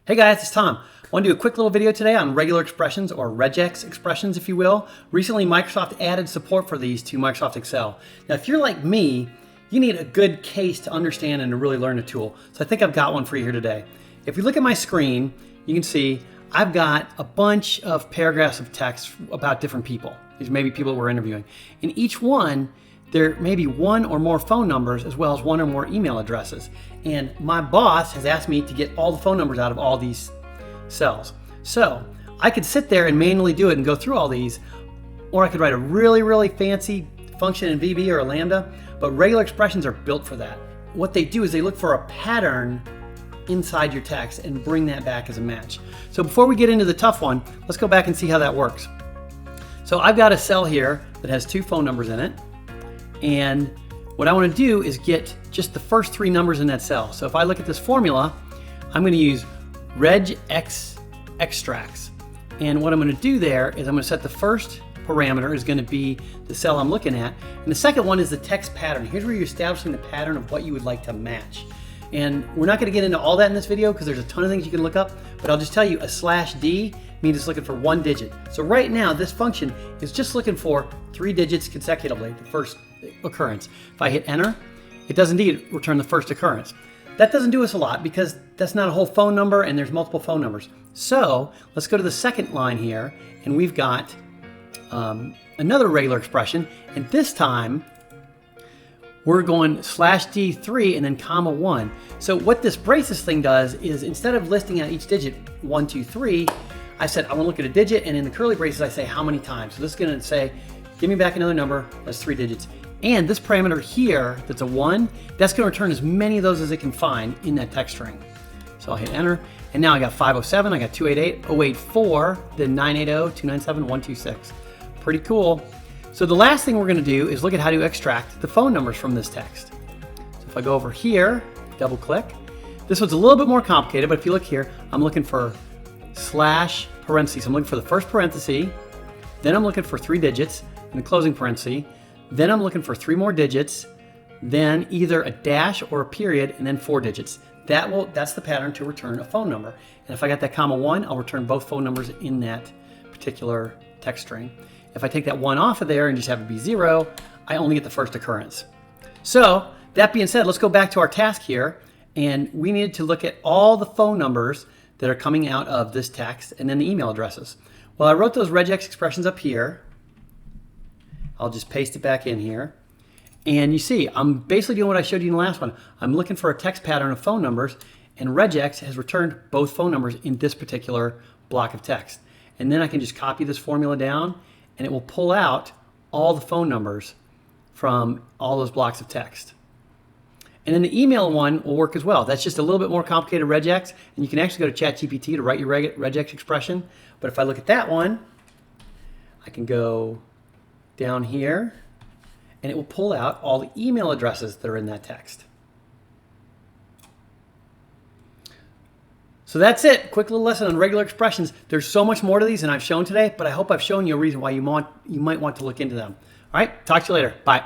Hey guys, it's Tom. I want to do a quick little video today on regular expressions, or regex expressions if you will. Recently Microsoft added support for these to Microsoft Excel. Now if you're like me, you need a good case to understand and to really learn the tool. So I think I've got one for you here today. If you look at my screen, you can see I've got a bunch of paragraphs of text about different people. These may be people we're interviewing. In each one, there may be one or more phone numbers as well as one or more email addresses. And my boss has asked me to get all the phone numbers out of all these cells. So I could sit there and manually do it and go through all these, or I could write a really fancy function in VB or a lambda, but regular expressions are built for that. What they do is they look for a pattern inside your text and bring that back as a match. So before we get into the tough one, let's go back and see how that works. So I've got a cell here that has two phone numbers in it. And what I want to do is get just the first three numbers in that cell. So if I look at this formula, I'm going to use REGEX extracts. And what I'm going to do there is I'm going to set the first parameter is going to be the cell I'm looking at. And the second one is the text pattern. Here's where you're establishing the pattern of what you would like to match. And we're not going to get into all that in this video because there's a ton of things you can look up, but I'll just tell you a /D means it's looking for one digit. So right now this function is just looking for 3 digits consecutively, the first occurrence. If I hit enter, it does indeed return the first occurrence. That doesn't do us a lot because that's not a whole phone number and there's multiple phone numbers. So let's go to the second line here, and we've got another regular expression, and this time we're going /D3 and then comma 1. So what this braces thing does is instead of listing out each digit 1, 2, 3, I said I want to look at a digit, and in the curly braces I say how many times. So this is going to say give me back another number that's 3 digits. And this parameter here that's a 1, that's going to return as many of those as it can find in that text string. So I'll hit enter, and now I got 507, I got 288, 084, then 980, 297, 126. Pretty cool. So the last thing we're going to do is look at how to extract the phone numbers from this text. So if I go over here, double click, this one's a little bit more complicated, but if you look here, I'm looking for slash parentheses. I'm looking for the first parenthesis, then I'm looking for 3 digits in the closing parenthesis, then I'm looking for 3 more digits, then either a dash or a period, and then 4 digits. That's the pattern to return a phone number. And if I got that comma 1, I'll return both phone numbers in that particular text string. If I take that 1 off of there and just have it be 0, I only get the first occurrence. So that being said, let's go back to our task here, and we needed to look at all the phone numbers that are coming out of this text and then the email addresses. Well, I wrote those regex expressions up here. I'll just paste it back in here. And you see, I'm basically doing what I showed you in the last one. I'm looking for a text pattern of phone numbers, and regex has returned both phone numbers in this particular block of text. And then I can just copy this formula down, and it will pull out all the phone numbers from all those blocks of text. And then the email one will work as well. That's just a little bit more complicated regex, and you can actually go to ChatGPT to write your regex expression. But if I look at that one, I can go down here, and it will pull out all the email addresses that are in that text. So that's it. Quick little lesson on regular expressions. There's so much more to these than I've shown today, but I hope I've shown you a reason why you might want to look into them. All right, talk to you later. Bye.